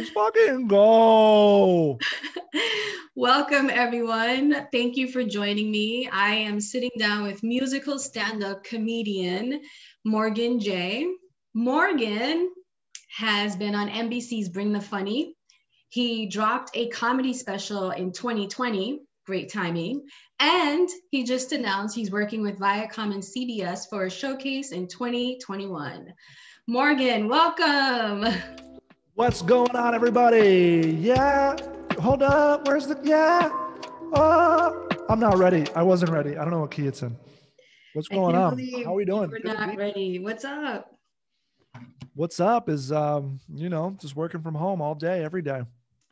Let's fucking go. Welcome, everyone. Thank you for joining me. I am sitting down with musical stand-up comedian Morgan J. Morgan has been on NBC's Bring the Funny. He dropped a comedy special in 2020, great timing, and he just announced he's working with Viacom and CBS for a showcase in 2021. Morgan, welcome. What's going on, everybody? Yeah. Hold up. Where's the I'm not ready. I wasn't ready. I don't know what key it's in. What's I going can't on? believe How are we doing? you were not ready. What's up? What's up is just working from home all day, every day.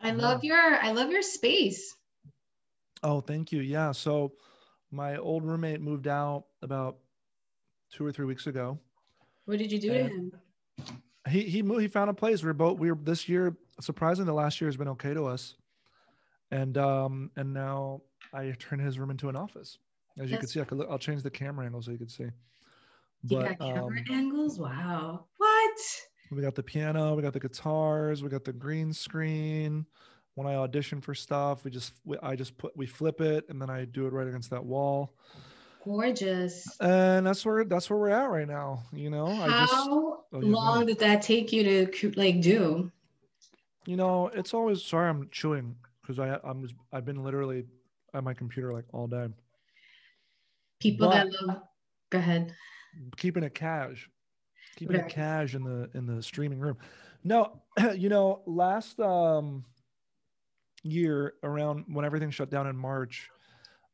I love your space. Oh, thank you. Yeah. So my old roommate moved out about 2 or 3 weeks ago. What did you do to him? He moved, he found a place. We were this year, surprisingly, the last year has been okay to us. And now I turned his room into an office. As you can see, I'll change the camera angle so you can see. You got camera angles? Wow. What? We got the piano, we got the guitars, we got the green screen. When I audition for stuff, we flip it and then I do it right against that wall. Gorgeous. And that's where we're at right now. How long did that take you to do? It's always, sorry, I'm chewing because I've been literally at my computer like all day. People that love, go ahead. Keeping it cash in the streaming room. No, last year around when everything shut down in March,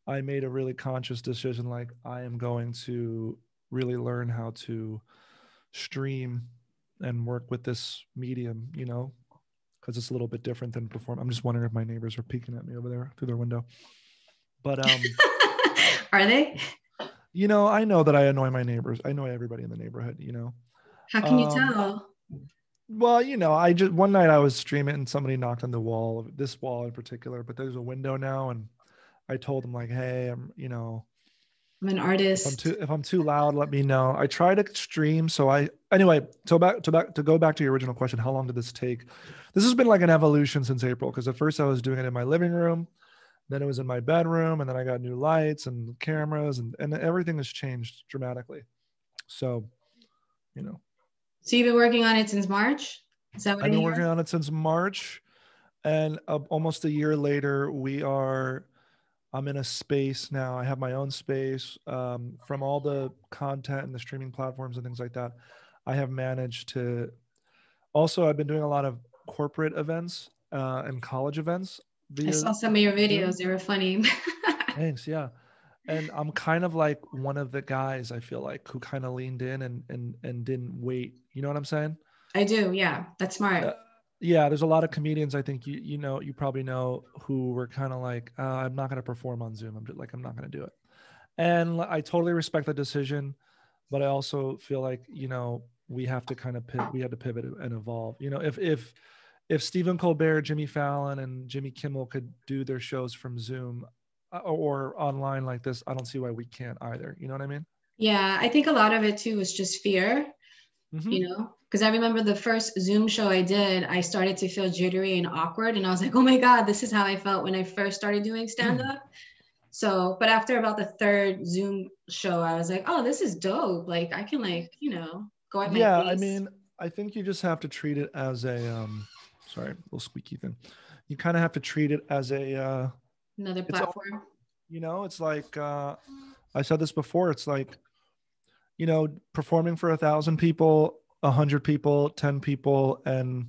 I made a really conscious decision. Like, I am going to really learn how to stream and work with this medium, because it's a little bit different than perform. I'm just wondering if my neighbors are peeking at me over there through their window. But are they? I know that I annoy my neighbors. I annoy everybody in the neighborhood, How can you tell? Well, I just, one night I was streaming and somebody knocked on the wall, this wall in particular, but there's a window now. And I told them like, hey, I'm an artist. If I'm too loud, let me know. I try to stream. So anyway, to go back to your original question, how long did this take? This has been like an evolution since April. Cause at first I was doing it in my living room, then it was in my bedroom, and then I got new lights and cameras and everything has changed dramatically. So, So you've been working on it since March? Is that what I've been working on it since March, and almost a year later, I'm in a space now. I have my own space from all the content and the streaming platforms and things like that. I have managed to. Also, I've been doing a lot of corporate events and college events. I saw some of your videos. They were funny. Thanks. Yeah. And I'm kind of like one of the guys, I feel like, who kind of leaned in and didn't wait. You know what I'm saying? I do. Yeah. That's smart. Yeah. There's a lot of comedians, I think, you probably know, who were kind of like, I'm not going to perform on Zoom. I'm not going to do it. And I totally respect the decision, but I also feel like, we have to we had to pivot and evolve. If Stephen Colbert, Jimmy Fallon, and Jimmy Kimmel could do their shows from Zoom or online like this, I don't see why we can't either. You know what I mean? Yeah, I think a lot of it too was just fear, because I remember the first Zoom show I did, I started to feel jittery and awkward. And I was like, oh my God, this is how I felt when I first started doing stand-up. So, but after about the third Zoom show, I was like, oh, this is dope. Like, I can go at my pace. Yeah, I mean, I think you just have to treat it as a, sorry, a little squeaky thing. You kind of have to treat it as a, another platform. It's like, I said this before, it's like, performing for 1,000 people, 100 people, 10 people, and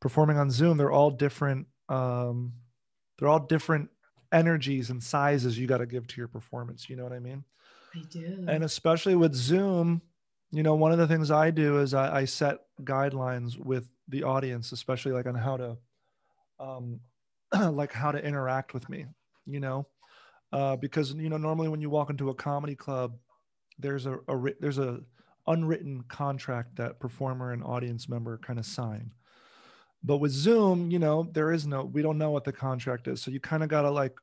performing on Zoom, they're all different. They're all different energies and sizes you got to give to your performance. You know what I mean? I do. And especially with Zoom, one of the things I do is I set guidelines with the audience, especially like on how to, how to interact with me, because, normally when you walk into a comedy club, there's a unwritten contract that performer and audience member kind of sign. But with Zoom, we don't know what the contract is. So you kind of got to like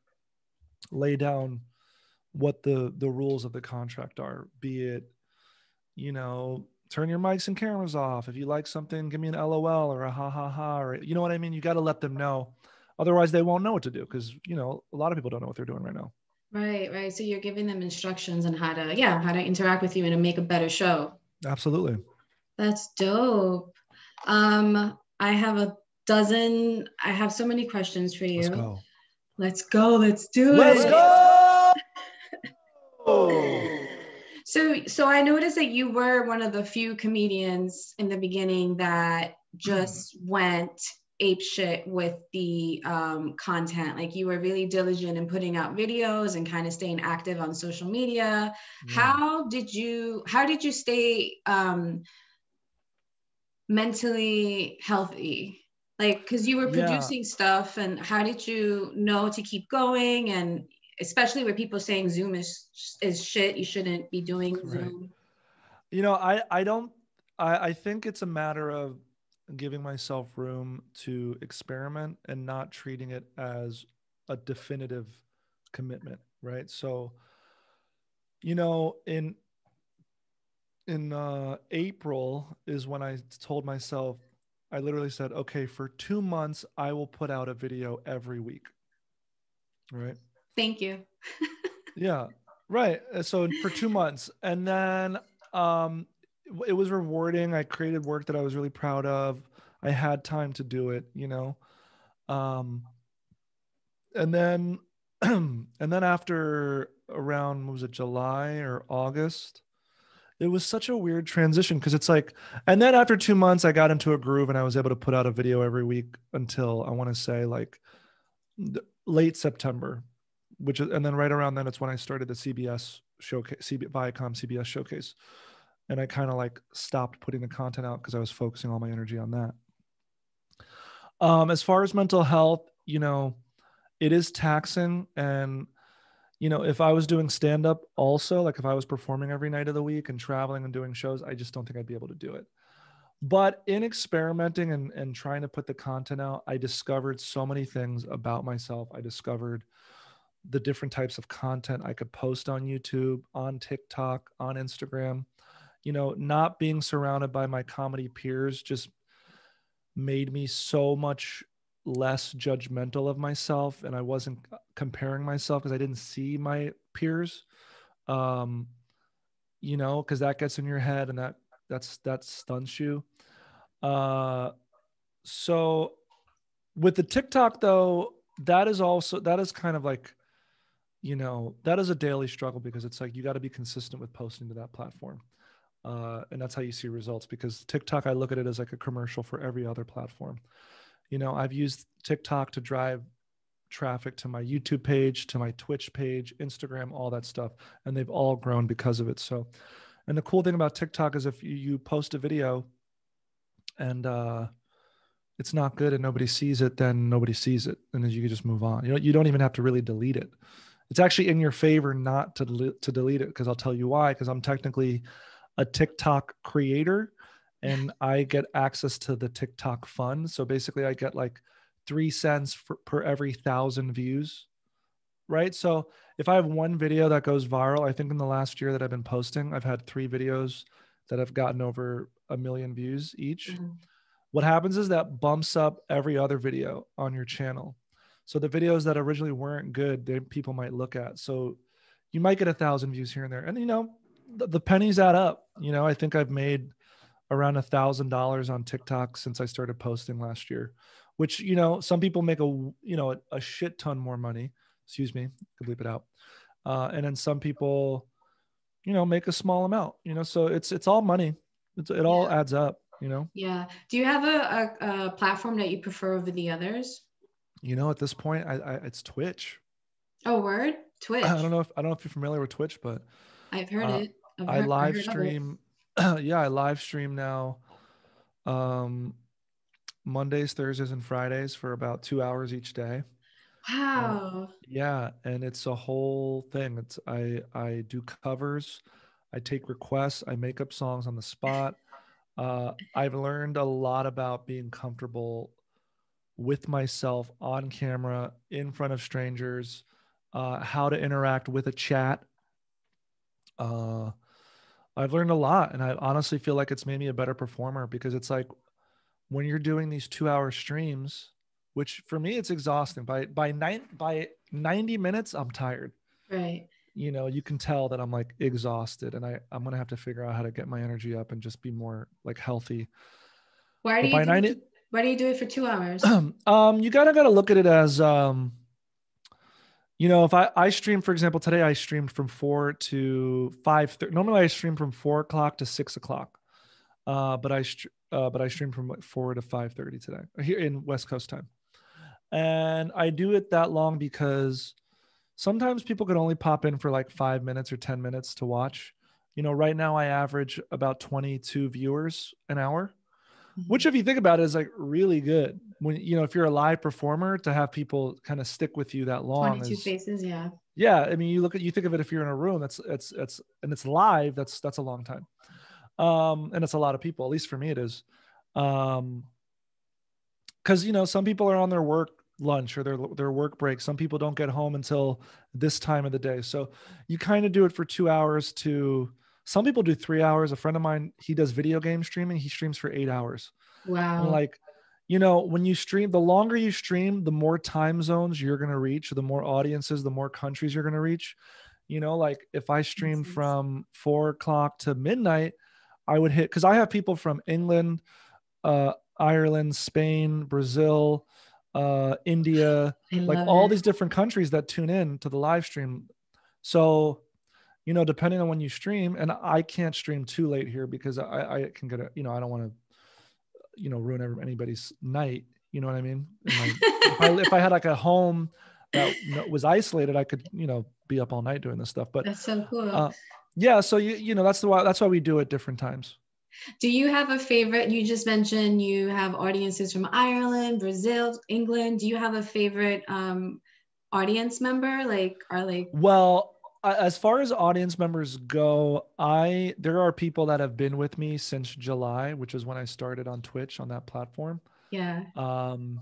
lay down what the rules of the contract are, be it, turn your mics and cameras off. If you like something, give me an LOL or a ha ha ha, or you know what I mean? You got to let them know. Otherwise they won't know what to do. Cause you know, a lot of people don't know what they're doing right now. Right, right. So you're giving them instructions on how to, yeah, how to interact with you and to make a better show. Absolutely. That's dope. I have I have so many questions for Let's you. go. Let's go. Let's do Let's it. go. So I noticed that you were one of the few comedians in the beginning that just went ape shit with the content. Like you were really diligent in putting out videos and kind of staying active on social media. Yeah. How did you stay mentally healthy? Like, because you were producing stuff, and how did you know to keep going? And especially with people saying Zoom is shit, you shouldn't be doing Zoom. You know, I think it's a matter of giving myself room to experiment and not treating it as a definitive commitment, right? So, you know, in April is when I told myself, I literally said, okay, for 2 months, I will put out a video every week. Right. Thank you. Yeah. Right. So for 2 months. And then it was rewarding. I created work that I was really proud of. I had time to do it, you know. Um, and then and then after around, what was it, July or August? It was such a weird transition because it's like, and then after 2 months, I got into a groove and I was able to put out a video every week until I want to say like late September, which is, and then right around then, it's when I started the CBS showcase, Viacom CBS showcase. And I kind of like stopped putting the content out because I was focusing all my energy on that. As far as mental health, you know, it is taxing. And you know, if I was doing stand up also, like if I was performing every night of the week and traveling and doing shows, I just don't think I'd be able to do it. But in experimenting and trying to put the content out, I discovered so many things about myself. I discovered the different types of content I could post on YouTube, on TikTok, on Instagram. You know, not being surrounded by my comedy peers just made me so much less judgmental of myself, and I wasn't comparing myself because I didn't see my peers. um you know, because that gets in your head and that stunts you. uh so with the TikTok though, that is kind of like, you know, that is a daily struggle because it's like you got to be consistent with posting to that platform. And that's how you see results, because TikTok, I look at it as like a commercial for every other platform. You know, I've used TikTok to drive traffic to my YouTube page, to my Twitch page, Instagram, all that stuff. And they've all grown because of it. So, and the cool thing about TikTok is if you post a video and it's not good and nobody sees it, then nobody sees it. And then you can just move on. You don't even have to really delete it. It's actually in your favor not to delete it, because I'll tell you why. Because I'm technically a TikTok creator and I get access to the TikTok fund. So basically I get like 3 cents per every 1,000 views. Right. So if I have one video that goes viral, I think in the last year that I've been posting, I've had 3 videos that have gotten over 1 million views each. Mm-hmm. What happens is that bumps up every other video on your channel. So the videos that originally weren't good, people might look at. So you might get 1,000 views here and there. And, you know, the pennies add up. You know, I think I've made around $1,000 on TikTok since I started posting last year, which, you know, some people make a shit ton more money. Excuse me, could bleep it out. And then some people, you know, make a small amount, you know, so it's all money. It all adds up, you know? Yeah. Do you have a platform that you prefer over the others? You know, at this point, it's Twitch. Oh, word? Twitch. I don't know if you're familiar with Twitch, but I've heard it. I I live heard of it. stream. Yeah, I live stream now. Mondays, Thursdays, and Fridays for about 2 hours each day. Wow. Yeah, and it's a whole thing. I do covers, I take requests, I make up songs on the spot. I've learned a lot about being comfortable with myself on camera in front of strangers, how to interact with a chat. I've learned a lot, and I honestly feel like it's made me a better performer, because it's like when you're doing these 2-hour streams, which for me it's exhausting. By 90 minutes, I'm tired. Right. You know, you can tell that I'm like exhausted, and I'm gonna have to figure out how to get my energy up and just be more like healthy. Why do But you by do 90, it? Why do you do it for 2 hours? you gotta look at it as you know, if I stream, for example, today I streamed from 4 to 5. Normally I stream from 4 o'clock to 6 o'clock. But I streamed from like 4 to 5:30 today here in West Coast time. And I do it that long because sometimes people can only pop in for like 5 minutes or 10 minutes to watch. You know, right now I average about 22 viewers an hour, which, if you think about it, is like really good. When, you know, if you're a live performer, to have people kind of stick with you that long 22 is, faces, yeah. yeah. I mean, you think of it, if you're in a room, and it's live, that's a long time. And it's a lot of people, at least for me it is. Because, you know, some people are on their work lunch or their work break. Some people don't get home until this time of the day. So you kind of do it for 2 hours to, some people do 3 hours. A friend of mine, he does video game streaming. He streams for 8 hours. And Wow. like, you know, when you stream, the longer you stream, the more time zones you're going to reach, the more audiences, the more countries you're going to reach. You know, like if I Makes stream sense. from 4 o'clock to midnight, I would hit, because I have people from England, Ireland, Spain, Brazil, India, I like love all it. these different countries that tune in to the live stream. So, you know, depending on when you stream, and I can't stream too late here because I can get a, you know, I don't want to, you know, ruin anybody's night. You know what I mean? In my, if I had like a home that was isolated, I could, you know, be up all night doing this stuff. But That's so cool. uh, yeah, so you know, that's why we do it different times. Do you have a favorite? You just mentioned you have audiences from Ireland, Brazil, England. Do you have a favorite audience member? Like, are like, Well, as far as audience members go, there are people that have been with me since July, which is when I started on Twitch on that platform. yeah. Um,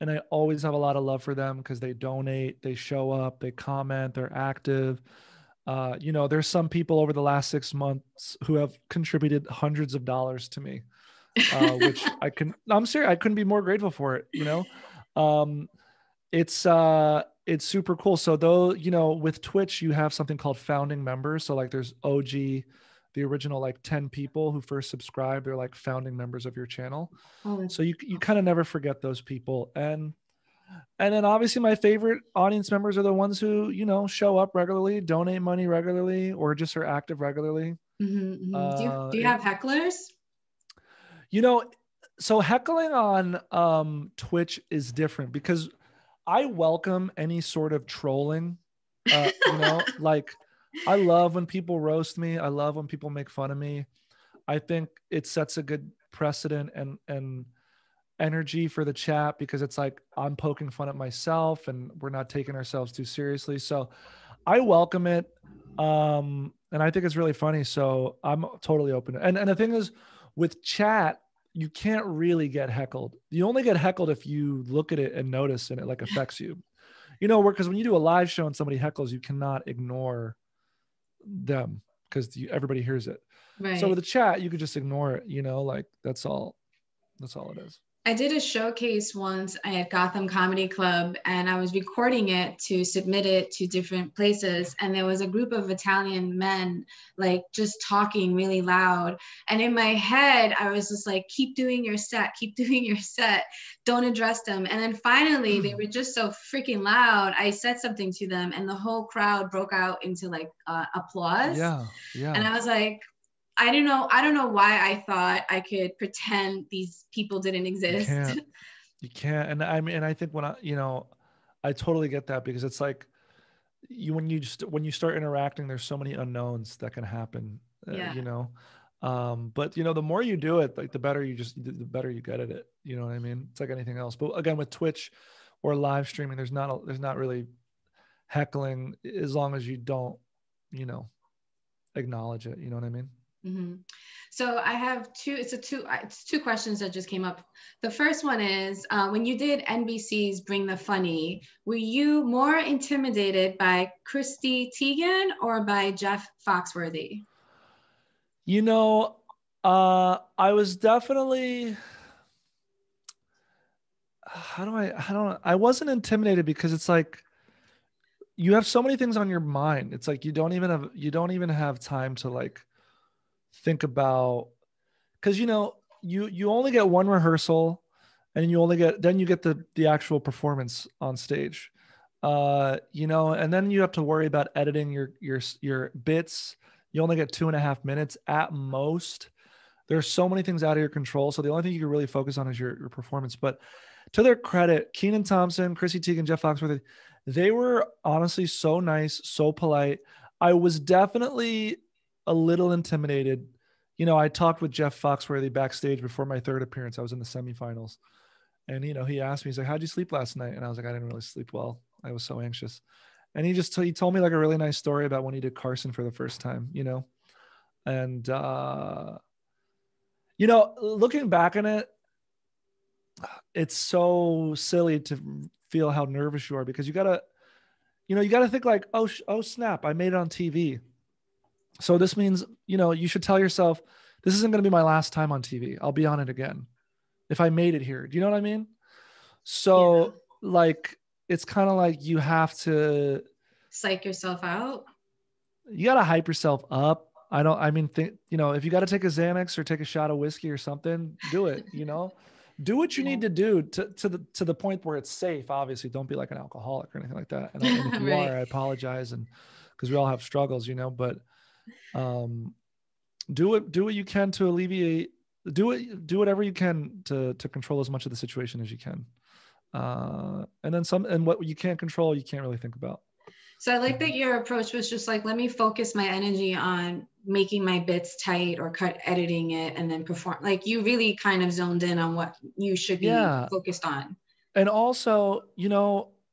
and I always have a lot of love for them because they donate, they show up, they comment, they're active. You know, there's some people over the last 6 months who have contributed hundreds of dollars to me, which I'm serious, I couldn't be more grateful for it, you know? Um, it's super cool. So though, you know, with Twitch, you have something called founding members. So like there's OG, the original like 10 people who first subscribed, they're like founding members of your channel. Oh, that's So you kind of never forget those people. And then obviously my favorite audience members are the ones who, you know, show up regularly, donate money regularly, or just are active regularly. Do you It, have hecklers? you know, so heckling on Twitch is different because I welcome any sort of trolling. You know, like I love when people roast me. I love when people make fun of me. I think it sets a good precedent and energy for the chat because it's like I'm poking fun at myself and we're not taking ourselves too seriously. So I welcome it. And I think it's really funny. So I'm totally open. And the thing is, with chat, you can't really get heckled. You only get heckled if you look at it and notice and it like affects you. You know, because when you do a live show and somebody heckles, you cannot ignore them because everybody hears it. So with Right. the chat, you could just ignore it. You know, like that's all. That's all it is. I did a showcase once at Gotham Comedy Club and I was recording it to submit it to different places. And there was a group of Italian men, like just talking really loud. And in my head, I was just like, keep doing your set, keep doing your set, don't address them. And then finally, they were just so freaking loud. I said something to them and the whole crowd broke out into like applause. Yeah, And yeah. I was like, I don't know why I thought I could pretend these people didn't You exist. can't. You can't. And I mean, and I think when you know, I totally get that because it's like when you start interacting, there's so many unknowns that can happen. Yeah. You know, but you know, the more you do it, like the better you get at it. You know what I mean? It's like anything else. But again, with Twitch or live streaming, there's not really heckling as long as you don't, you know, acknowledge it. You know what I mean? Mm-hmm. So I have it's two questions that just came up. The first one is when you did NBC's Bring the Funny, were you more intimidated by Christy Teigen or by Jeff Foxworthy? You know, I was definitely, I wasn't intimidated because it's like you have so many things on your mind. It's like you don't even have time to like think about, because you only get one rehearsal, and then you get the actual performance on stage. And then you have to worry about editing your bits. You only get 2.5 minutes at most. There's so many things out of your control. So the only thing you can really focus on is your performance. But to their credit, Keenan Thompson, Chrissy Teigen, Jeff Foxworthy, they were honestly so nice, so polite. I was definitely a little intimidated. I talked with Jeff Foxworthy backstage before my third appearance. I was in the semifinals. And, he asked me, he's like, how'd you sleep last night? And I was like, I didn't really sleep well. I was so anxious. And he told me like a really nice story about when he did Carson for the first time. And, looking back on it, it's so silly to feel how nervous you are, because you gotta think like, oh snap, I made it on TV. So this means, you should tell yourself, this isn't going to be my last time on TV. I'll be on it again if I made it here. Do you know what I mean? Yeah. So like, it's kind of like you have to Psych yourself out. you got to hype yourself up. If you got to take a Xanax or take a shot of whiskey or something, do it, do what you Yeah. need to do to the point where it's safe. Obviously, don't be like an alcoholic or anything like that. And if you Right. are, I apologize. And because we all have struggles, but, um, do what you can to alleviate, do whatever you can to control as much of the situation as you can. And then and what you can't control, you can't really think about. So I like that your approach was just like, let me focus my energy on making my bits tight or cut editing it and then perform. Like you really kind of zoned in on what you should be Yeah. focused on. And also,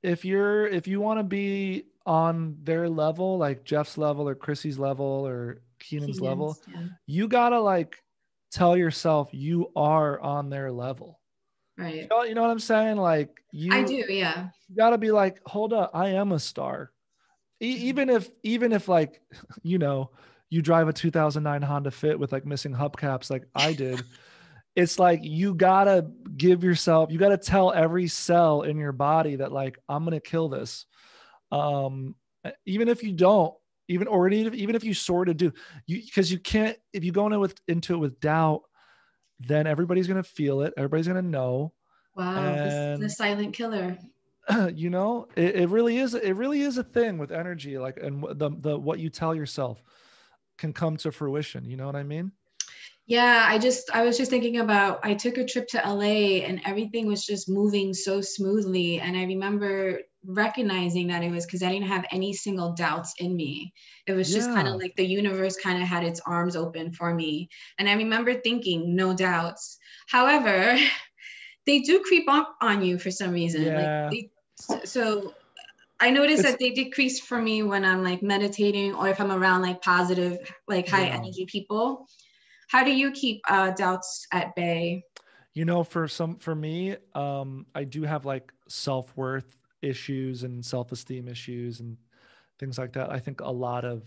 if you want to be on their level, like Jeff's level or Chrissy's level or Keenan's level, Keenan's, yeah. you gotta like tell yourself you are on their level. Right. You know what I'm saying? Like I you do, yeah. gotta be like, hold up, I am a star. Even if like, you know, you drive a 2009 Honda Fit with like missing hubcaps like I did, it's like you gotta tell every cell in your body that like, I'm gonna kill this. um Even if you don't, even if you sort of do, because you can't, if you go into it with doubt, then everybody's gonna feel it, everybody's gonna know. Wow, this the And silent killer. it really is a thing with energy, like, and the what you tell yourself can come to fruition, you know what I mean? Yeah, I was just thinking about, I took a trip to LA and everything was just moving so smoothly. And I remember recognizing that it was because I didn't have any single doubts in me. It was just kind of Yeah. like the universe kind of had its arms open for me. And I remember thinking, no doubts. However, they do creep up on you for some reason. Yeah. So I noticed It's that they decrease for me when I'm like meditating or if I'm around like positive, like high yeah. energy people. How do you keep doubts at bay? For me, I do have like self-worth issues and self-esteem issues and things like that. I think a lot of,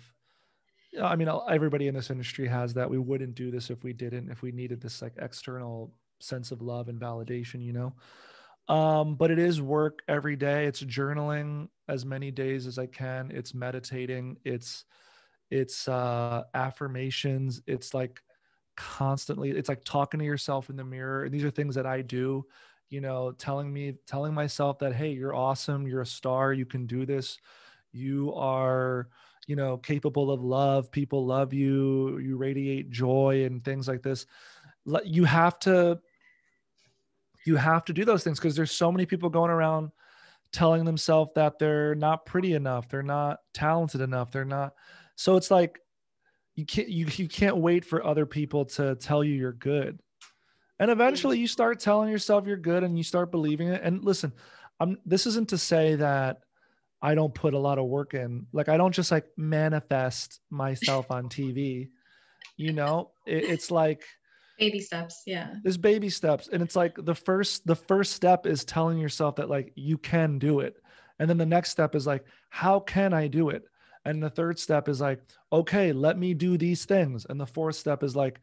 I mean, everybody in this industry has that. We wouldn't do this if we didn't, if we needed this like external sense of love and validation. But it is work every day. It's journaling as many days as I can. It's meditating. It's affirmations. It's like constantly, it's like talking to yourself in the mirror. And these are things that I do, telling myself that, hey, you're awesome, you're a star, you can do this, you are, capable of love, people love you, you radiate joy and things like this. You have to do those things, because there's so many people going around telling themselves that they're not pretty enough, they're not talented enough, they're not. So it's like, you can't wait for other people to tell you you're good. And Yeah. eventually you start telling yourself you're good and you start believing it. And listen, this isn't to say that I don't put a lot of work in. Like, I don't just like manifest myself on TV. It's like Baby steps. Yeah. there's baby steps. And it's like the first step is telling yourself that like you can do it. And then the next step is like, how can I do it? And the third step is like, okay, let me do these things. And the fourth step is like,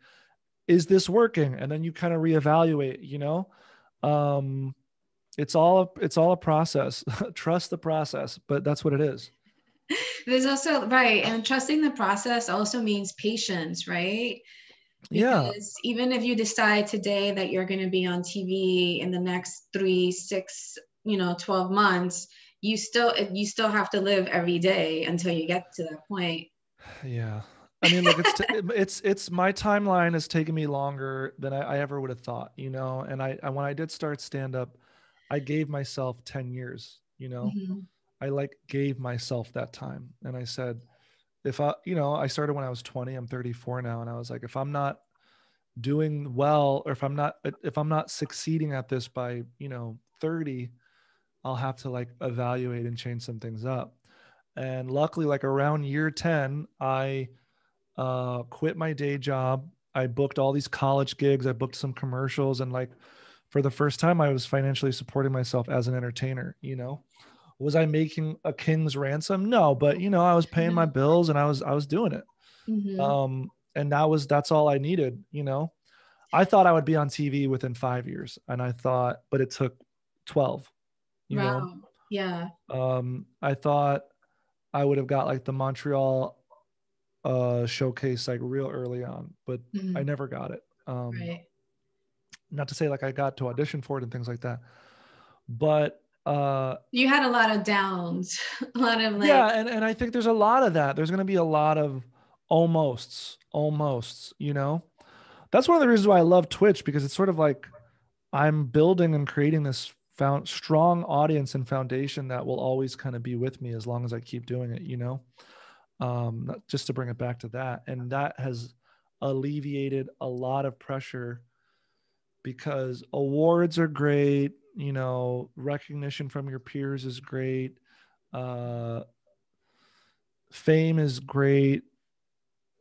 is this working? And then you kind of reevaluate, you know? It's all a process. Trust the process, but that's what it is. There's also, right. And trusting the process also means patience, right? Yeah. Because even if you decide today that you're going to be on TV in the next 3, 6, 12 months, you still have to live every day until you get to that point. Yeah. I mean, look, it's my timeline has taken me longer than I ever would have thought, you know. And when I did start stand up, I gave myself 10 years, you know. Mhm. I like gave myself that time. And I said, if I started when I was 20, I'm 34 now. And I was like, if I'm not doing well, or if I'm not succeeding at this by, 30, I'll have to like evaluate and change some things up. And luckily, like around year 10, I quit my day job. I booked all these college gigs. I booked some commercials, and like for the first time, I was financially supporting myself as an entertainer. Was I making a king's ransom? No, but I was paying my bills and I was doing it. Mhm. And that's all I needed. I thought I would be on TV within 5 years, and but it took 12. You know, Wow. Yeah. I thought I would have got like the Montreal showcase like real early on, but I Mhm. never got it. Right. Not to say like I got to audition for it and things like that, but You had a lot of downs, a lot of like, yeah, and I think there's a lot of that. There's going to be a lot of almosts. That's one of the reasons why I love Twitch, because it's sort of like I'm building and creating this strong audience and foundation that will always kind of be with me as long as I keep doing it. Just to bring it back to that. And that has alleviated a lot of pressure, because awards are great, recognition from your peers is great, uh, fame is great,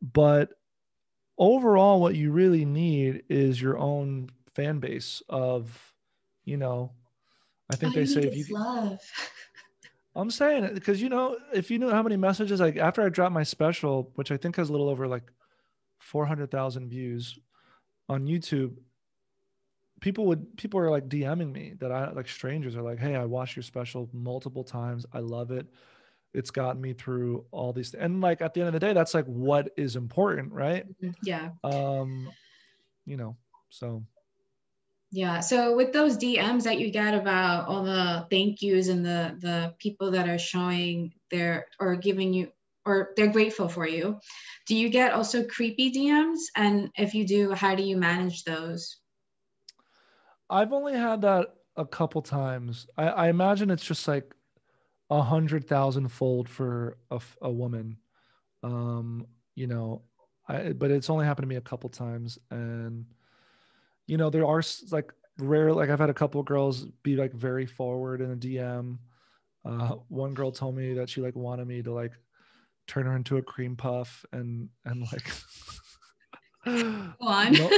but overall, what you really need is your own fan base of, you know, I all think they you say need if you, is love. I'm saying it because, if you knew how many messages, like after I dropped my special, which I think has a little over like 400,000 views on YouTube, people are like DMing me, that I like, strangers are like, hey, I watched your special multiple times. I love it. It's gotten me through all these. And like, at the end of the day, that's like what is important. Right. Yeah. Um, you know, so Yeah. So with those DMs that you get about all the thank yous and the people that are showing their or giving you or they're grateful for you, do you get also creepy DMs? And if you do, how do you manage those? I've only had that a couple times. I imagine it's just like 100,000 fold for a woman. Um, you know, but it's only happened to me a couple times. And, there are like rare, like I've had a couple of girls be like very forward in a DM. One girl told me that she like wanted me to like turn her into a cream puff, and like, Go on. no,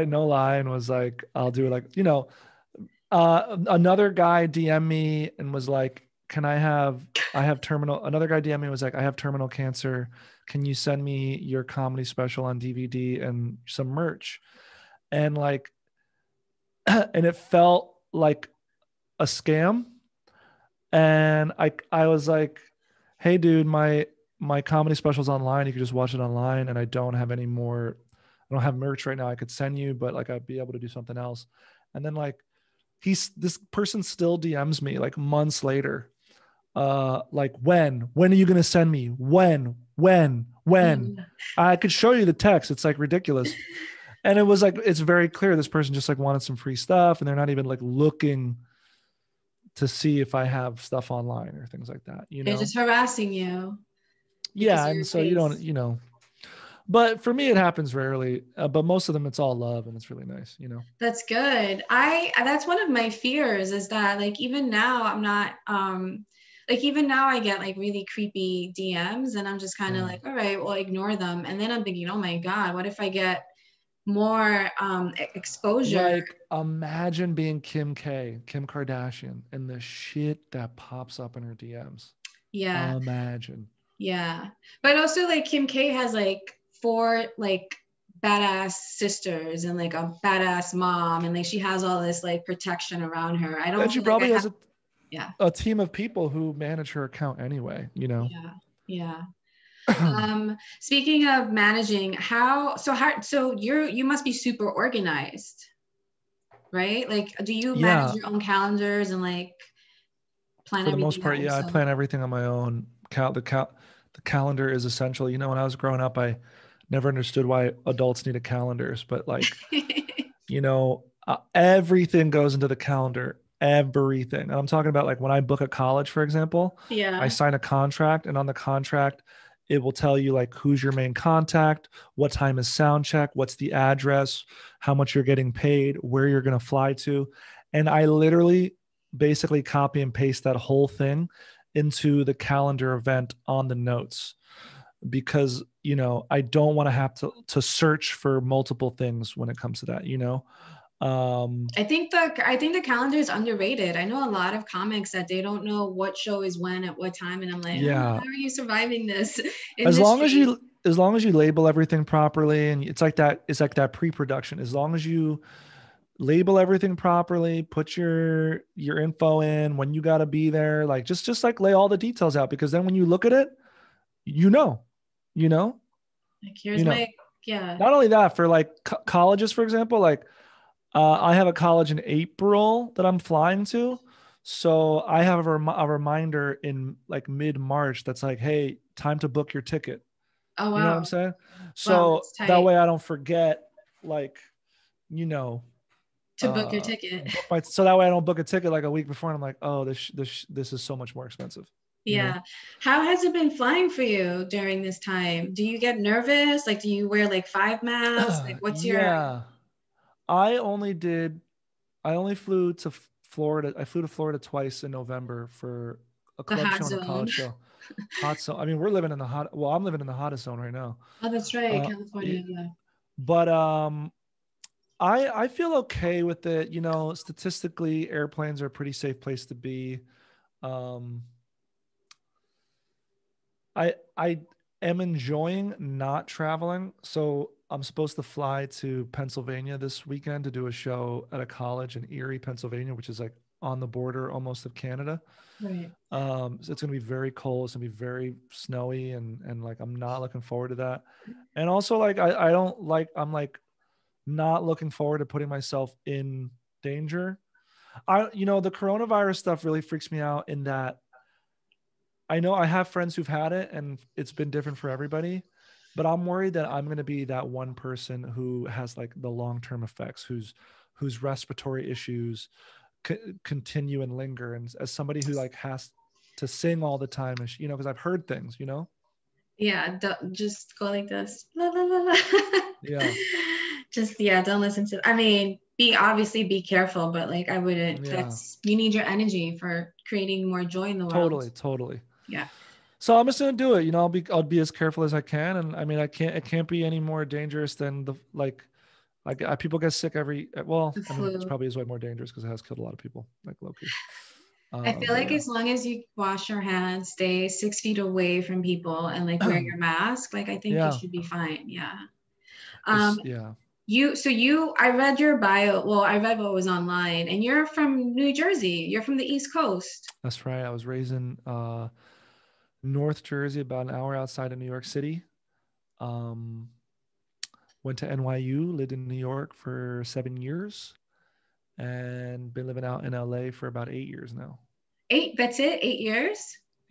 no lie. And was like, I'll do it. Like, another guy DM me and was like, another guy DM me and was like, I have terminal cancer. Can you send me your comedy special on DVD and some merch? And like, and it felt like a scam. And I was like, hey dude, my comedy special's online. You can just watch it online. And I don't have any more, I don't have merch right now. I could send you, but like I'd be able to do something else. And then like, this person still DMs me like months later. Like, when are you gonna send me? When? I could show you the text. It's like ridiculous. And it was like, it's very clear this person just like wanted some free stuff, and they're not even like looking to see if I have stuff online or things like that, They're just harassing you because Yeah. of And your so you don't, face. but for me, it happens rarely, but most of them, it's all love, and it's really nice. That's good. That's one of my fears is that like even now I'm not like even now I get like really creepy DMs and I'm just kind of Yeah. like, all right, well ignore them. And then I'm thinking, oh my God, what if I get more exposure? Like, imagine being Kim Kardashian, and the shit that pops up in her DMs. Yeah. Imagine. Yeah. But also like Kim K has like four like badass sisters and like a badass mom and like she has all this like protection around her. I And don't she feel like I probably have has yeah. a team of people who manage her account anyway, you know. Yeah. Yeah. Speaking of managing, so you must be super organized, right? Like do you manage Yeah, your own calendars and like plan for the most everything part, out yeah, I yourself? plan everything on my own. The calendar is essential. You know, when I was growing up, I never understood why adults needed calendars, but like, you know, everything goes into the calendar. Everything. And I'm talking about like when I book a college, for example, I Yeah. sign a contract, and on the contract, it will tell you like who's your main contact, what time is sound check, what's the address, how much you're getting paid, where you're going to fly to. And I literally basically copy and paste that whole thing into the calendar event on the notes, because you know I don't want to have to search for multiple things when it comes to that, you know. um I think the calendar is underrated. I know a lot of comics that they don't know what show is when at what time, and I'm like, oh, yeah, how are you surviving this as long as industry? you as long as you label everything properly, and it's like that pre-production. As long as you label everything properly, put your info in when you got to be there, like just like lay all the details out, because then when you look at it, you know, you know, Like, here's you know. my yeah. Not only that, for like colleges, for example, like I have a college in April that I'm flying to. So I have a reminder in like mid March that's like, hey, time to book your ticket. Oh You know what I'm wow, saying? wow, So that's that tight way I don't forget, like, you know, to book your ticket. so that way I don't book a ticket like a week before and I'm like, oh, this is so much more expensive, you know? Yeah. How has it been flying for you during this time? Do you get nervous? Like, do you wear like five masks? Like, what's your Yeah. I only did I only flew to Florida. I flew to Florida twice in November for a the club hot show and a zone? college show. Hot zone. I mean, we're living in the hot. Well, I'm living in the hottest zone right now. Oh, that's right, Uh, California. it- Yeah. but I feel okay with it. You know, statistically, airplanes are a pretty safe place to be. Um, I am enjoying not traveling. So I'm supposed to fly to Pennsylvania this weekend to do a show at a college in Erie, Pennsylvania, which is like on the border almost of Canada. Right. So it's gonna be very cold. It's gonna be very snowy, and like I'm not looking forward to that. And also like I don't like I'm like not looking forward to putting myself in danger. The coronavirus stuff really freaks me out in that I know I have friends who've had it and it's been different for everybody, but I'm worried that I'm going to be that one person who has like the long-term effects, whose respiratory issues continue and linger. And as somebody who like has to sing all the time, and because I've heard things, Yeah, don't just go like this. La, la, la, la. Yeah, Just yeah, don't listen to. I mean, be careful, but like I wouldn't. yeah, That's you need your energy for creating more joy in the world. totally. Yeah. So I'm just gonna do it. I'll be as careful as I can, and I mean, it can't be any more dangerous than the like people get sick every. Well, The I mean, it's flu. probably is way more dangerous because it has killed a lot of people, like Loki. I feel But like yeah, as long as you wash your hands, stay 6 feet away from people, and like wear your mask, like I think you yeah, should be fine. Yeah. it's Um, yeah, I read your bio. Well, I read what was online, and you're from New Jersey. You're from the East Coast. that's right. I was raised in North Jersey, about an hour outside of New York City. Um, Went to NYU, lived in New York for 7 years, and been living out in LA for about 8 years now. That's it, 8 years?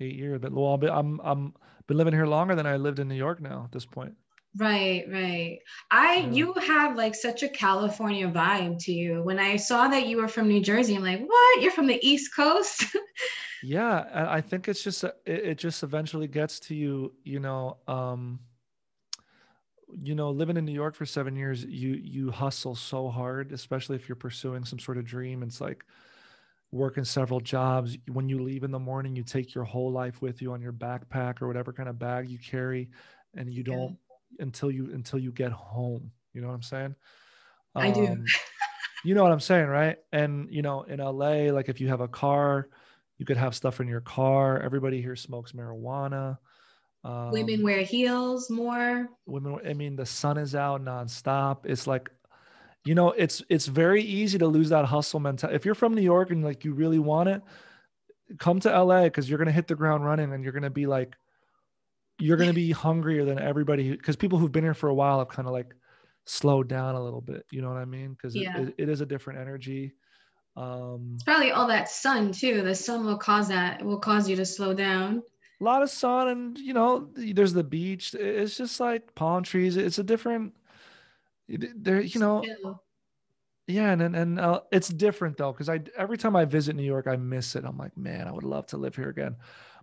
8 years, but well, I'm been living here longer than I lived in New York now at this point. Right, right. Yeah. You have like such a California vibe to you. When I saw that you were from New Jersey, I'm like, what? You're from the East Coast? Yeah, and I think it's just it just eventually gets to you, living in New York for 7 years, you hustle so hard, especially if you're pursuing some sort of dream. It's like working several jobs. When you leave in the morning, you take your whole life with you on your backpack or whatever kind of bag you carry, and you Yeah, don't until you get home. You know what I'm saying? I do. Um, you know what I'm saying, right? And in LA, like if you have a car, you could have stuff in your car. Everybody here smokes marijuana. Women wear heels more. Women, I mean, the sun is out nonstop. It's like, it's very easy to lose that hustle mentality. If you're from New York and like you really want it, come to LA because you're gonna hit the ground running and you're gonna be hungrier than everybody because people who've been here for a while have kind of like slowed down a little bit. You know what I mean? Because Yeah. it is a different energy. It's probably all that sun too. The sun will cause that, will cause you to slow down. A lot of sun and there's the beach. It's just like palm trees. It's a different there, Just chill. yeah. And it's different though. Cause every time I visit New York, I miss it. I'm like, man, I would love to live here again.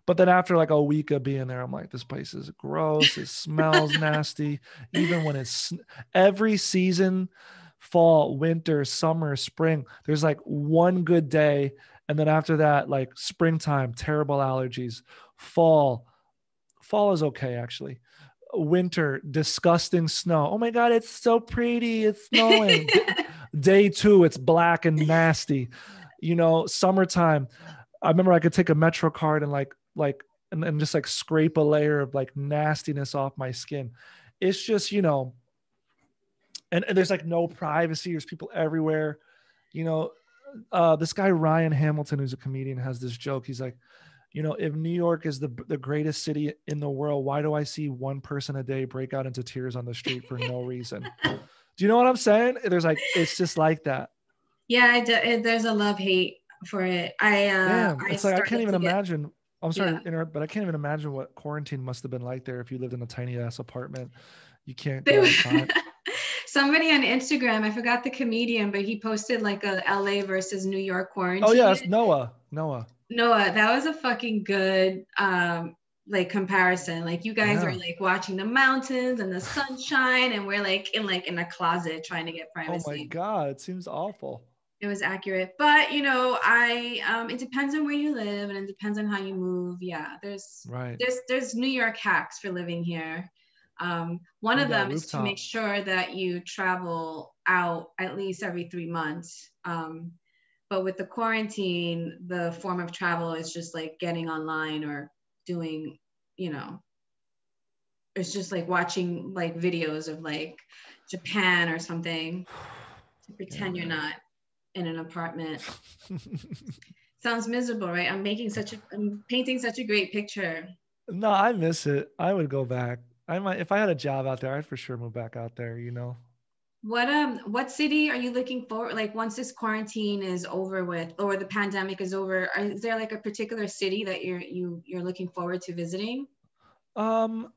But then after like a week of being there, I'm like, this place is gross. It smells nasty. Even when it's every season, fall, winter, summer, spring, there's like one good day. And then after that, like springtime, terrible allergies. Fall, fall is okay actually. Winter, disgusting snow. Oh my God, it's so pretty. It's snowing. Day two, it's black and nasty. Summertime. I remember I could take a Metro card and and just like scrape a layer of like nastiness off my skin. It's just, and there's like no privacy. There's people everywhere. You know, this guy Ryan Hamilton, who's a comedian, has this joke. He's like, if New York is the greatest city in the world, why do I see one person a day break out into tears on the street for no reason? Do you know what I'm saying? It's just like that. Yeah, there's a love hate for it. Damn, I it's like I can't started even to get, imagine. I'm sorry yeah. to interrupt, but I can't even imagine what quarantine must have been like there if you lived in a tiny ass apartment. You can't They go were- outside. Somebody on Instagram, I forgot the comedian, but he posted like a LA versus New York Oh yeah, quarantine. it's Noah. Noah. Noah, that was a fucking good like comparison. Like you guys are Yeah. like watching the mountains and the sunshine, and we're like in a closet trying to get Oh my privacy. God, it seems awful. It was accurate, but I it depends on where you live and it depends on how you move. Yeah, Right. there's New York hacks for living here. One You of got a them is to make rooftop. sure that you travel out at least every 3 months. But with the quarantine, the form of travel is just like getting online or doing, you know, it's just like watching like videos of like Japan or something to Yeah, pretend you're man. not in an apartment. Sounds miserable, right? I'm painting such a great picture. No, I miss it. I would go back. I might if I had a job out there, I'd for sure move back out there. What city are you looking for? Like once this quarantine is over with or the pandemic is over, is there like a particular city that you're looking forward to visiting? Um,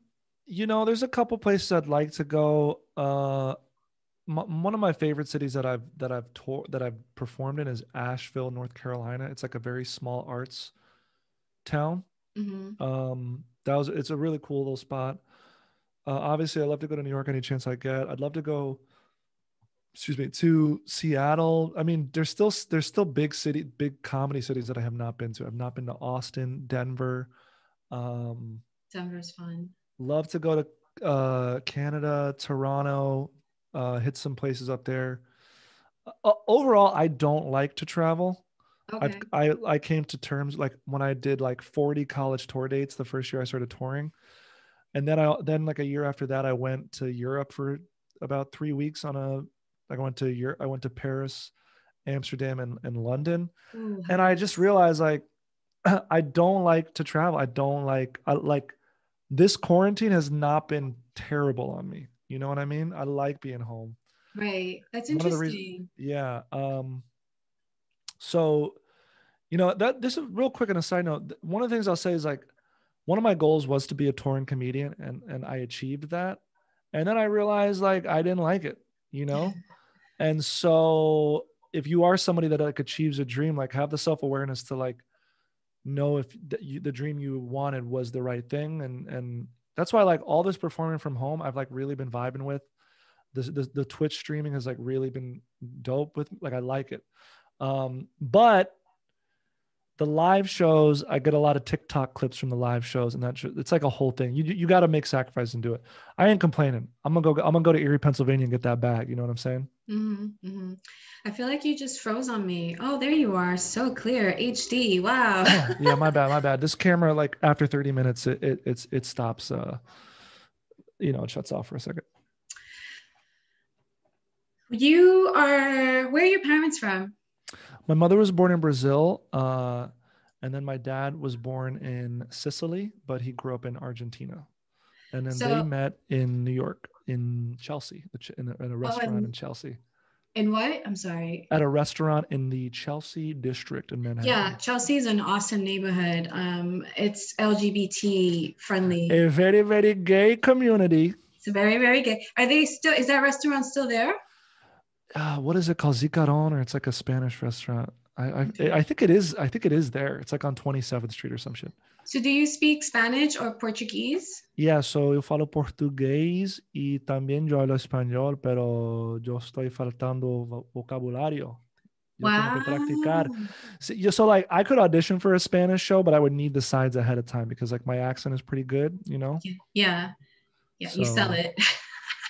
there's a couple places I'd like to go. One of my favorite cities that I've performed in is Asheville, North Carolina. It's like a very small arts town. Mm-hmm. It's a really cool little spot. Obviously, I'd love to go to New York any chance I get. I'd love to go, excuse me, to Seattle. I mean, there's still big comedy cities that I have not been to. I've not been to Austin, Denver. Um, Denver's fun. love to go to Canada, Toronto, hit some places up there. Overall, I don't like to travel. Okay. I came to terms like when I did like 40 college tour dates the first year I started touring, and then like a year after that I went to Europe for about 3 weeks on a like I went to Paris, Amsterdam, and London, Ooh, how and I just nice. realized like I don't like to travel. I like this quarantine has not been terrible on me. You know what I mean? I like being home. Right. That's One of the reasons, interesting. yeah. So that this is real quick on a side note. One of the things I'll say is like one of my goals was to be a touring comedian, and I achieved that. And then I realized like I didn't like it, you know? And so if you are somebody that like achieves a dream, like have the self-awareness to like know if the dream you wanted was the right thing. And that's why like all this performing from home, I've like really been vibing with. The Twitch streaming has like really been dope with like I like it. But the live shows, I get a lot of TikTok clips from the live shows, and it's like a whole thing. You got to make sacrifices and do it. I ain't complaining. I'm gonna go to Erie, Pennsylvania, and get that bag. You know what I'm saying? I feel like you just froze on me. Oh, there you are, so clear, HD. Wow. Yeah, my bad. This camera, like after 30 minutes, it stops. It shuts off for a second. Where are your parents from? My mother was born in Brazil, and then my dad was born in Sicily, but he grew up in Argentina. And then they met in New York, in Chelsea, in a restaurant in Chelsea. In what? I'm sorry. At a restaurant in the Chelsea district in Manhattan. Yeah, Chelsea is an awesome neighborhood. It's LGBT friendly. A very, very gay community. It's very, very gay. Is that restaurant still there? What is it called? Zicaron, or it's like a Spanish restaurant. I think it is. I think it is there. It's like on 27th Street or some shit. So do you speak Spanish or Portuguese? Yeah, so yo falo portugués y también yo hablo español, pero yo estoy faltando vocabulario. Yo tengo que practicar. So like I could audition for a Spanish show, but I would need the sides ahead of time because like my accent is pretty good, you know? Yeah, so, you sell it.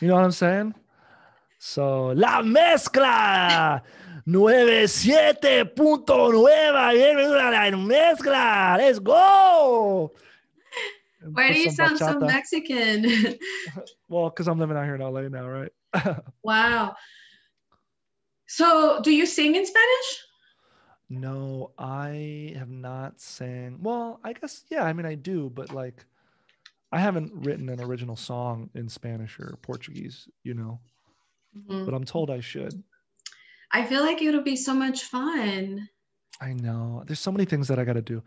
You know what I'm saying? So, la mezcla 97.9, la mezcla. Let's go. Why do you sound so Mexican? Well, because I'm living out here in LA now, right? Wow. So, do you sing in Spanish? No, I have not sang. Well, I guess, yeah, I mean, I do, but like, I haven't written an original song in Spanish or Portuguese, you know? But I'm told I should. I feel like it'll be so much fun. I know. There's so many things that I got to do.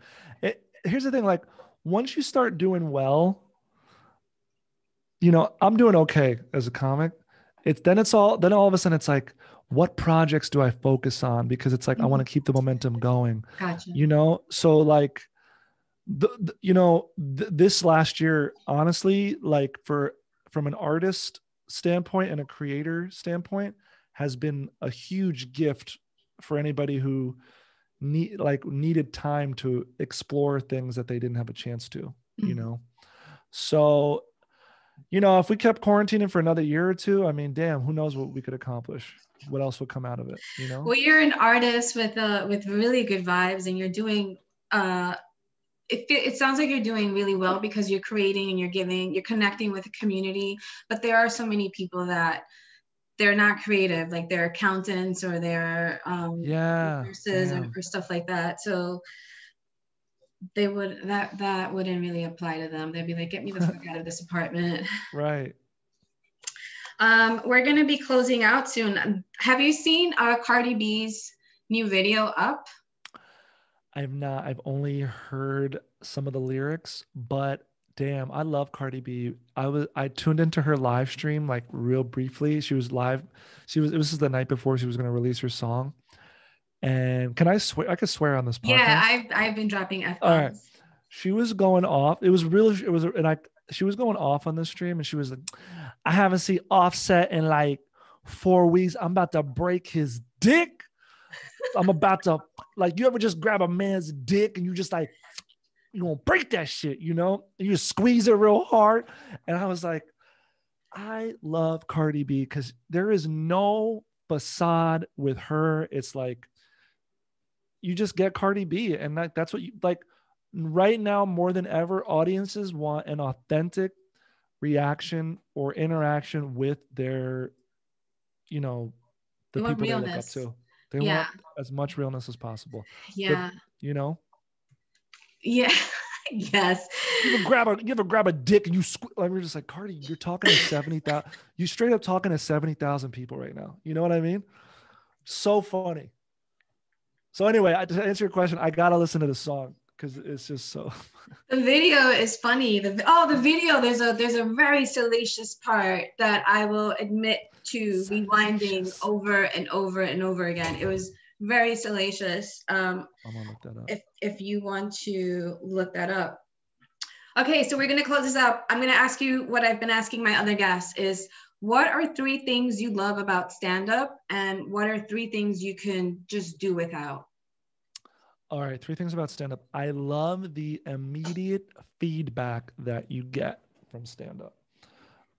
Here's the thing, like, once you start doing well, you know, I'm doing okay as a comic. Then all of a sudden it's like, what projects do I focus on? Because it's like, I want to keep the momentum going. Gotcha. You know? So like, this last year, honestly, like from an artist standpoint and a creator standpoint, has been a huge gift for anybody who needed time to explore things that they didn't have a chance to, you know? So, you know, if we kept quarantining for another year or two, I mean, damn, who knows what we could accomplish? What else would come out of it, you know? Well, you're an artist with really good vibes, and you're doing, it sounds like you're doing really well because you're creating and you're connecting with a community. But there are so many people that they're not creative, like they're accountants or they're nurses or stuff like that. So they that wouldn't really apply to them. They'd be like, get me the fuck out of this apartment. Right. We're going to be closing out soon. Have you seen Cardi B's new video up? I've not. I've only heard some of the lyrics, but damn, I love Cardi B. I tuned into her live stream like real briefly. She was live. It was the night before she was going to release her song. And can I swear? I could swear on this podcast. Yeah, I've been dropping F-bombs. All right. She was going off. She was going off on the stream, and she was like, I haven't seen Offset in like 4 weeks. I'm about to break his dick. I'm about to, like, you ever just grab a man's dick and you just like, you gonna break that shit, you know? And you squeeze it real hard. And I was like, I love Cardi B because there is no facade with her. It's like, you just get Cardi B. And that's what you like right now, more than ever, audiences want an authentic reaction or interaction with their, you know, the people they look up to. They want as much realness as possible. Yeah. But, you know? Yeah. Yes. You ever grab a dick and we're just like, Cardi, you're talking to 70,000. You straight up talking to 70,000 people right now. You know what I mean? So funny. So anyway, to answer your question, I got to listen to the song because it's just so. The video is funny. The video, there's a very salacious part that I will admit to rewinding over and over and over again. It was very salacious. I'm gonna look that up. If you want to look that up. Okay, so we're gonna close this up. I'm gonna ask you what I've been asking my other guests is, what are 3 things you love about stand-up, and what are 3 things you can just do without? All right, three things about stand up. I love the immediate feedback that you get from stand up.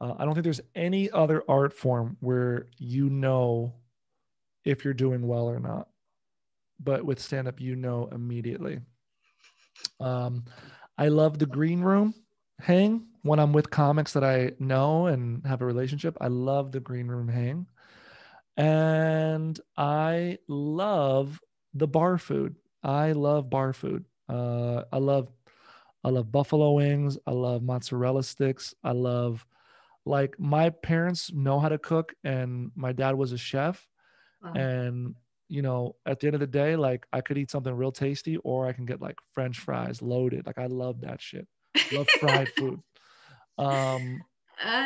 I don't think there's any other art form where you know if you're doing well or not. But with stand up, you know immediately. Um, I love the green room hang when I'm with comics that I know and have a relationship. I love the green room hang. And I love the bar food. I love bar food. I love buffalo wings. I love mozzarella sticks. I love like my parents know how to cook and my dad was a chef Wow. and at the end of the day like I could eat something real tasty or I can get like french fries loaded. Like I love that shit. Love fried food. Um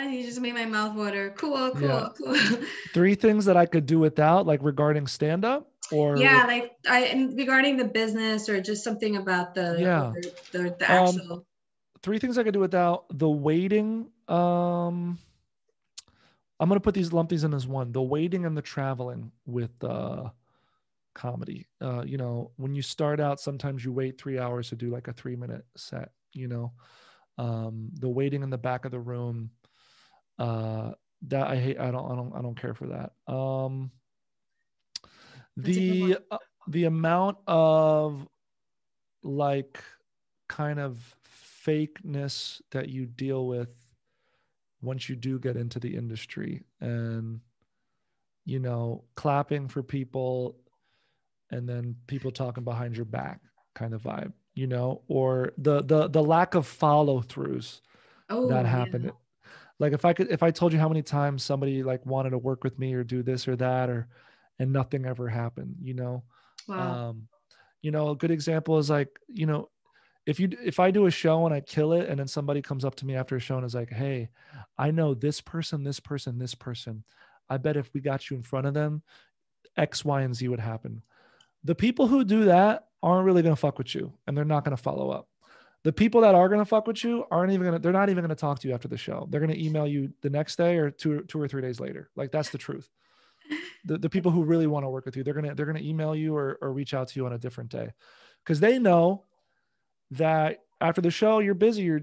You just made my mouth water. Cool, yeah. cool, cool. Three things that I could do without like regarding stand up or Yeah, with like and regarding the business or just something about yeah. the Um actual. Three things I could do without the waiting. I'm gonna put these lump these in as one. The waiting and the traveling with comedy. When you start out, sometimes you wait 3 hours to do like a 3 minute set. The waiting in the back of the room. Uh, that I hate. I don't care for that. That's a good The one. the amount of like kind of fakeness that you deal with once you do get into the industry and clapping for people and then people talking behind your back kind of vibe, or the lack of follow throughs that Oh, yeah. happen. Like if I told you how many times somebody like wanted to work with me or do this or that or and nothing ever happened, Wow. um a good example is like, if I do a show and I kill it and then somebody comes up to me after a show and is like, hey, I know this person, this person, this person, I bet if we got you in front of them, X, Y, and Z would happen. The people who do that aren't really going to fuck with you and they're not going to follow up. The people that are going to fuck with you aren't even going to, they're not even going to talk to you after the show. They're going to email you the next day or two or 3 days later. Like that's the truth. The people who really want to work with you, they're going to email you or reach out to you on a different day because they know that after the show, you're busy. You're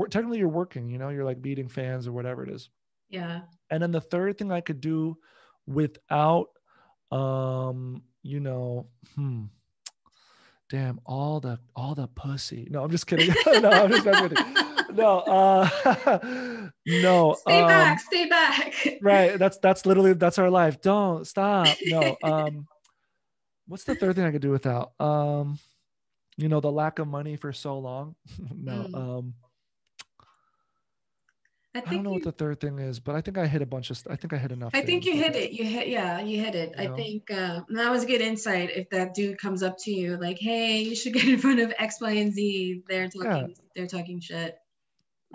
technically you're working, you're like meeting fans or whatever it is. Yeah. And then the third thing I could do without, you know, hmm, damn, all the pussy. No, I'm just kidding. No, I'm just messing with you. No, no, Stay back, stay back. right. That's literally that's our life. Don't stop. No, what's the third thing I could do without? The lack of money for so long. No, Mm. I I don't think know what you the third thing is, but I think I hit a bunch of. I think I hit enough I think things. you Like hit it's, it. You hit, yeah, you hit it. you I know, think that was good insight. If that dude comes up to you like, "Hey, you should get in front of X, Y, and Z," yeah. they're talking shit.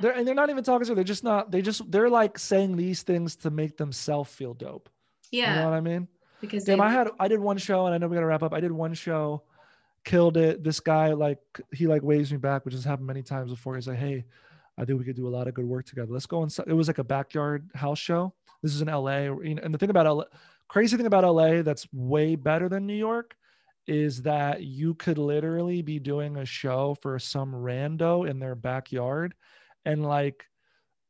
They're not even talking to. They're just not. They're like saying these things to make themselves feel dope. You know Yeah, what I mean? because they Damn, like, I did one show, and I know we gotta wrap up. I did one show, killed it. This guy like he like waves me back, which has happened many times before. He's like, hey, I think we could do a lot of good work together. Let's go inside. It was like a backyard house show. This is in LA. And the thing about LA, crazy thing about LA that's way better than New York is that you could literally be doing a show for some rando in their backyard and like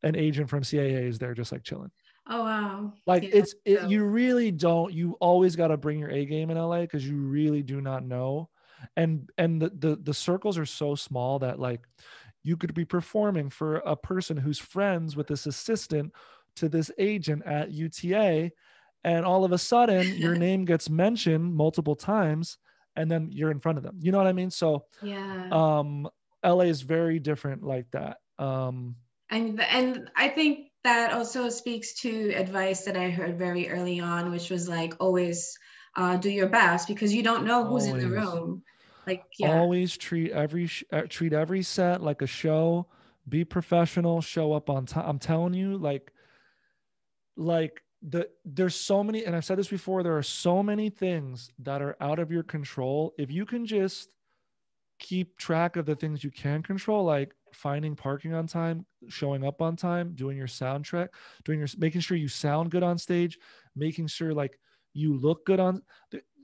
an agent from CAA is there just like chilling. oh wow, Like yeah. you So really don't, you always got to bring your A game in LA because you really do not know. And the circles are so small that like you could be performing for a person who's friends with this assistant to this agent at UTA, and all of a sudden your name gets mentioned multiple times, and then you're in front of them. You know what I mean? So yeah, um, LA is very different like that. and I think that also speaks to advice that I heard very early on, which was like always do your best because you don't know who's in the Always. room. Like, yeah, Always treat every set like a show. Be professional. Show up on time. I'm telling you, there's so many, and I've said this before. There are so many things that are out of your control. If you can just keep track of the things you can control, like finding parking on time, showing up on time, doing your sound track, making sure you sound good on stage, making sure like you look good on.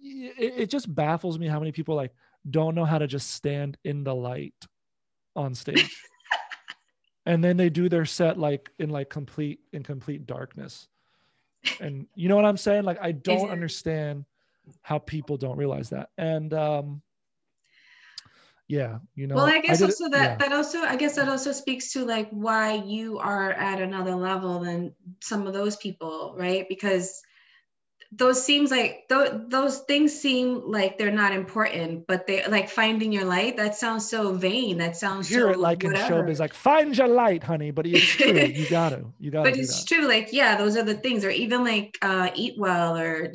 It just baffles me how many people like don't know how to just stand in the light on stage. And then they do their set like in complete darkness. And you know what I'm saying? Like, I don't understand how people don't realize that. And yeah, you know, Well, I guess did it. also Yeah. that also, I guess that also speaks to like why you are at another level than some of those people, right? Because those seems like those things seem like they're not important, but they like finding your light. That sounds so vain. That You sounds hear it so like in whatever. showbiz, like find your light, honey. But it's true. You gotta But do it's that. true, like, yeah, those are the things, or even like eat well, or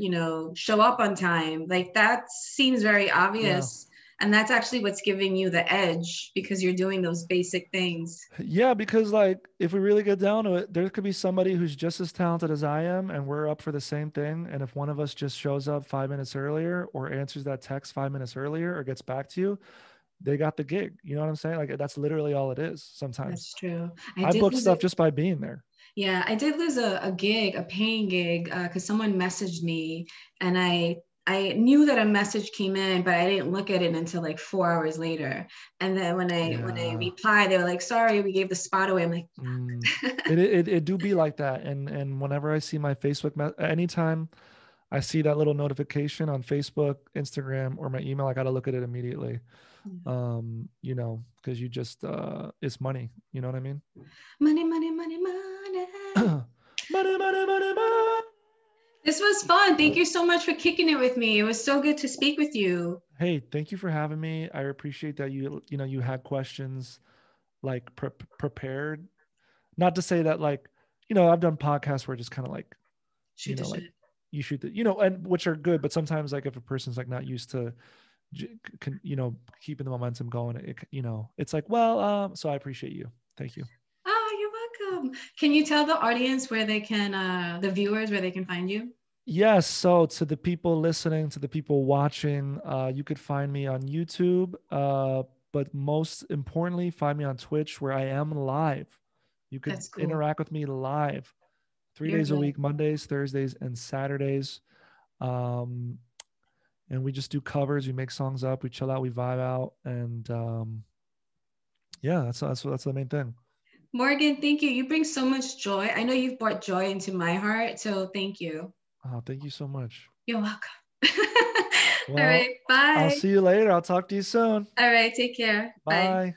show up on time. Like that seems very Yeah. obvious. And that's actually what's giving you the edge because you're doing those basic things. Yeah, because like if we really get down to it, there could be somebody who's just as talented as I am, and we're up for the same thing. And if one of us just shows up 5 minutes earlier, or answers that text 5 minutes earlier, or gets back to you, they got the gig. You know what I'm saying? Like that's literally all it is. Sometimes That's true. I book stuff just by being there. Yeah, I did lose a gig, a paying gig, because someone messaged me, and I knew that a message came in, but I didn't look at it until like 4 hours later. And then when I Yeah. replied, they were like, "Sorry, we gave the spot away." I'm like, It do be like that. And whenever I see my anytime I see that little notification on Facebook, Instagram, or my email, I got to look at it immediately. You know, because you just it's money. You know what I mean? money, money, money, money. Money, money, money, money. This was fun. Thank you so much for kicking it with me. It was so good to speak with you. Hey, thank you for having me. I appreciate that you had questions like prepared. Not to say that like, I've done podcasts where just kind of like, Shoot the like shit. you shoot the, and which are good, but sometimes like if a person's like not used to, keeping the momentum going, it's like, well, so I appreciate you. Thank you. Oh, you're welcome. Can you tell the audience where they can, the viewers, where they can find you? Yes. So to the people listening, to the people watching, you could find me on YouTube. But most importantly, find me on Twitch where I am live. You could That's cool. interact with me live 3 You're days a good. week, Mondays, Thursdays, and Saturdays. And we just do covers. We make songs up, we chill out, we vibe out. And yeah, that's the main thing. Morgan, thank you. You bring so much joy. I know you've brought joy into my heart, so thank you. Oh, thank you so much. You're welcome. All Well, right, I'll bye. see you later. I'll talk to you soon. All right, take care. Bye. Bye.